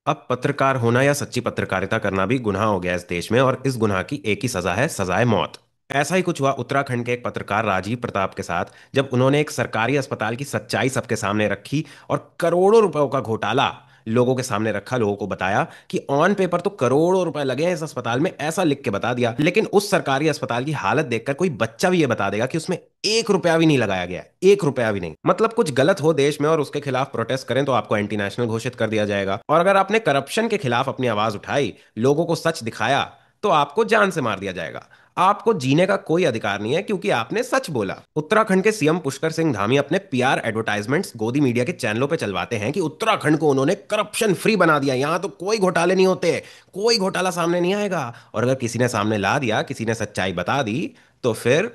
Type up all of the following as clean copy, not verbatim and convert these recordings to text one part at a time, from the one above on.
अब पत्रकार होना या सच्ची पत्रकारिता करना भी गुनाह हो गया इस देश में, और इस गुनाह की एक ही सजा है, सजाए मौत। ऐसा ही कुछ हुआ उत्तराखंड के एक पत्रकार राजीव प्रताप के साथ, जब उन्होंने एक सरकारी अस्पताल की सच्चाई सबके सामने रखी और करोड़ों रुपयों का घोटाला लोगों के सामने रखा, लोगों को बताया कि ऑन पेपर तो करोड़ों रुपए लगे हैं इस अस्पताल में, ऐसा लिख के बता दिया। लेकिन उस सरकारी अस्पताल की हालत देखकर कोई बच्चा भी ये बता देगा कि उसमें 1 रुपया भी नहीं लगाया गया है, 1 रुपया भी नहीं। मतलब कुछ गलत हो देश में और उसके खिलाफ प्रोटेस्ट करें तो आपको एंटी नेशनल घोषित कर दिया जाएगा, और अगर आपने करप्शन के खिलाफ अपनी आवाज उठाई, लोगों को सच दिखाया, तो आपको जान से मार दिया जाएगा। आपको जीने का कोई अधिकार नहीं है क्योंकि आपने सच बोला। उत्तराखंड के सीएम पुष्कर सिंह धामी अपने पीआर एडवर्टाइजमेंट्स गोदी मीडिया के चैनलों पे चलवाते हैं कि उत्तराखंड को उन्होंने करप्शन फ्री बना दिया, यहां तो कोई घोटाले नहीं होते, कोई घोटाला सामने नहीं आएगा। और अगर किसी ने सामने ला दिया, किसी ने सच्चाई बता दी, तो फिर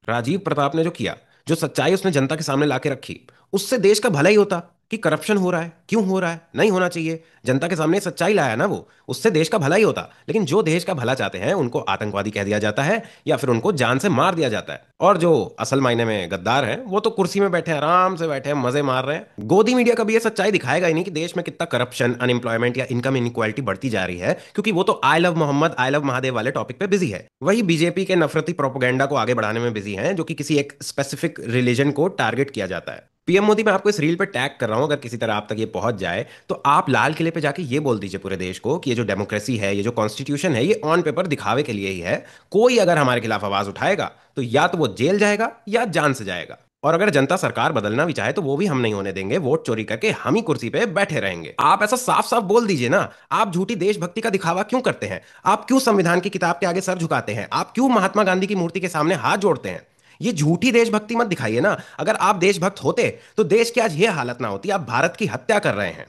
राजीव प्रताप ने जो किया, जो सच्चाई उसने जनता के सामने लाके रखी, उससे देश का भला ही होता। कि करप्शन हो रहा है, क्यों हो रहा है, नहीं होना चाहिए, जनता के सामने सच्चाई लाया ना वो, उससे देश का भला ही होता। लेकिन जो देश का भला चाहते हैं उनको आतंकवादी कह दिया जाता है या फिर उनको जान से मार दिया जाता है। और जो असल मायने में गद्दार हैं वो तो कुर्सी में बैठे हैं, आराम से बैठे हैं, मजे मार रहे हैं। गोदी मीडिया कभी ये सच्चाई दिखाएगा ही नहीं कि देश में कितना करप्शन, अनएम्प्लॉयमेंट या इनकम इनक्वालिटी बढ़ती जा रही है, क्योंकि वो तो I love Mohammad, I love Mahadev वाले टॉपिक पे बिजी है। वही बीजेपी के नफरती प्रोपोगेंडा को आगे बढ़ाने में बिजी हैं, जो कि किसी एक स्पेसिफिक रिलीजन को टारगेट किया जाता है। पीएम मोदी, मैं आपको इस रील पे टैग कर रहा हूं, अगर किसी तरह आप तक ये पहुंच जाए तो आप लाल किले पे जाके ये बोल दीजिए पूरे देश को कि ये जो डेमोक्रेसी है, ये जो कॉन्स्टिट्यूशन है, ये ऑन पेपर दिखावे के लिए ही है। कोई अगर हमारे खिलाफ आवाज उठाएगा तो या तो वो जेल जाएगा या जान से जाएगा। और अगर जनता सरकार बदलना भी चाहे तो वो भी हम नहीं होने देंगे, वोट चोरी करके हम ही कुर्सी पे बैठे रहेंगे। आप ऐसा साफ साफ बोल दीजिए ना। आप झूठी देशभक्ति का दिखावा क्यों करते हैं? आप क्यों संविधान की किताब के आगे सर झुकाते हैं? आप क्यों महात्मा गांधी की मूर्ति के सामने हाथ जोड़ते हैं? ये झूठी देशभक्ति मत दिखाइए ना। अगर आप देशभक्त होते तो देश की आज ये हालत ना होती। आप भारत की हत्या कर रहे हैं,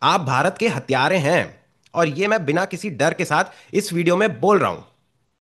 आप भारत के हत्यारे हैं। और ये मैं बिना किसी डर के साथ इस वीडियो में बोल रहा हूं।